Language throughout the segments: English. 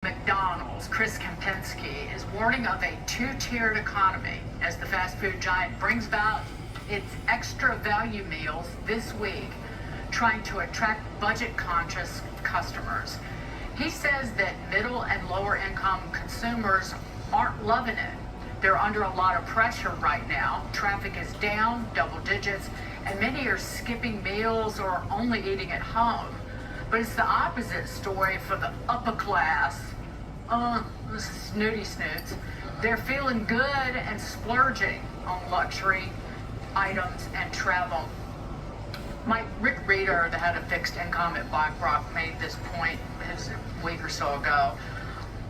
McDonald's, Chris Kempinski, is warning of a two-tiered economy as the fast food giant brings about its extra value meals this week, trying to attract budget-conscious customers. He says that middle and lower-income consumers aren't loving it. They're under a lot of pressure right now. Traffic is down double digits, and many are skipping meals or only eating at home. But it's the opposite story for the upper class. Snooty snoots. They're feeling good and splurging on luxury items and travel. Rick Reeder, the head of fixed income at BlackRock, made this point a week or so ago.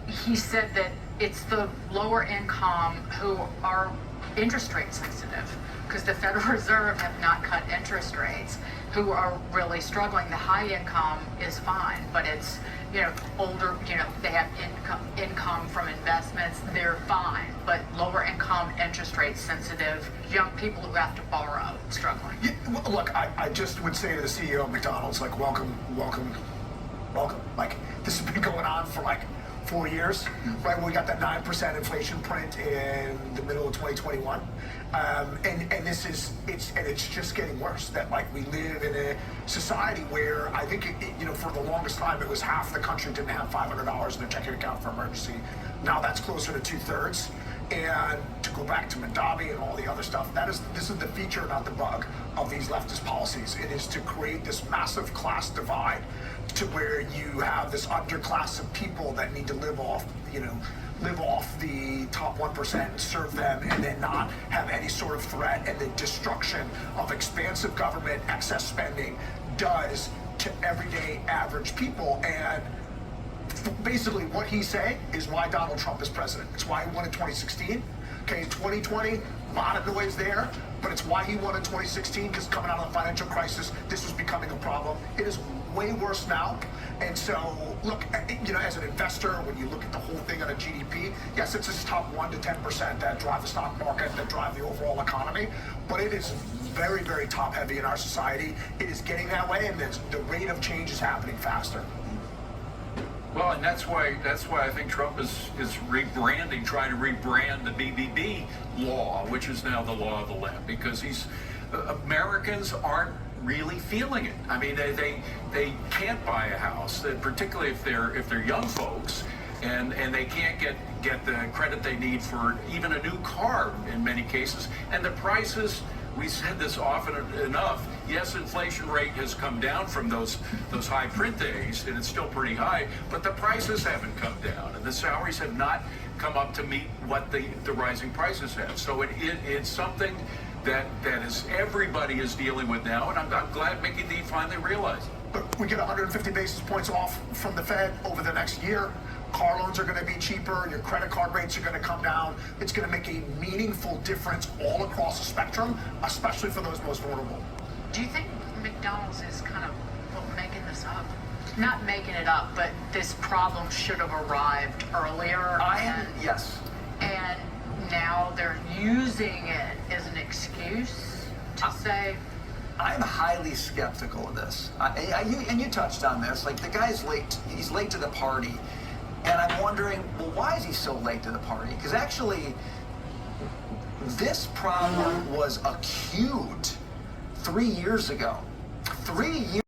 He said that it's the lower income who are interest rate sensitive because the Federal Reserve have not cut interest rates, who are really struggling. The high income is fine, but it's, older, they have income from investments, they're fine. But lower income, interest rate sensitive, young people who have to borrow, struggling. Yeah, well, look, I just would say to the CEO of McDonald's, welcome. This has been going on for 4 years, right? We got that 9% inflation print in the middle of 2021, and it's just getting worse. That we live in a society where I think for the longest time it was half the country didn't have $500 in their checking account for emergency. Now that's closer to 2/3. And to go back to Mondavi and all the other stuff, this is the feature, not the bug, of these leftist policies. It is to create this massive class divide to where you have this underclass of people that need to live off the top 1% and serve them, and then not have any sort of threat. And the destruction of expansive government excess spending does to everyday average people. And basically what he's saying is why Donald Trump is president. It's why he won in 2016. Okay, in 2020, a lot of noise there, but it's why he won in 2016, because coming out of the financial crisis, this was becoming a problem. It is way worse now. And so, look, as an investor, when you look at the whole thing on a GDP, yes, it's this top 1 to 10% that drive the stock market, that drive the overall economy, but it is very, very top heavy in our society. It is getting that way, and the rate of change is happening faster. Well, and that's why I think Trump is rebranding, trying to rebrand the BBB law, which is now the law of the land, because Americans aren't really feeling it. I mean, they can't buy a house, particularly if they're young folks, and they can't get the credit they need for even a new car in many cases, and the prices. We said this often enough. Yes, inflation rate has come down from those high print days, and it's still pretty high, but the prices haven't come down, and the salaries have not come up to meet what the rising prices have. So it's something that everybody is dealing with now, and I'm glad Mickey D finally realized it. But we get 150 basis points off from the Fed over the next year. Car loans are going to be cheaper. Your credit card rates are going to come down. It's going to make a meaningful difference all across the spectrum, especially for those most vulnerable. Do you think McDonald's is kind of making this up? Not making it up, but this problem should have arrived earlier. Yes. And now they're using it as an excuse to say. I'm highly skeptical of this. And you touched on this. The guy's late. He's late to the party. And I'm wondering, well, why is he so late to the party? Because actually, this problem was acute 3 years ago. 3 years.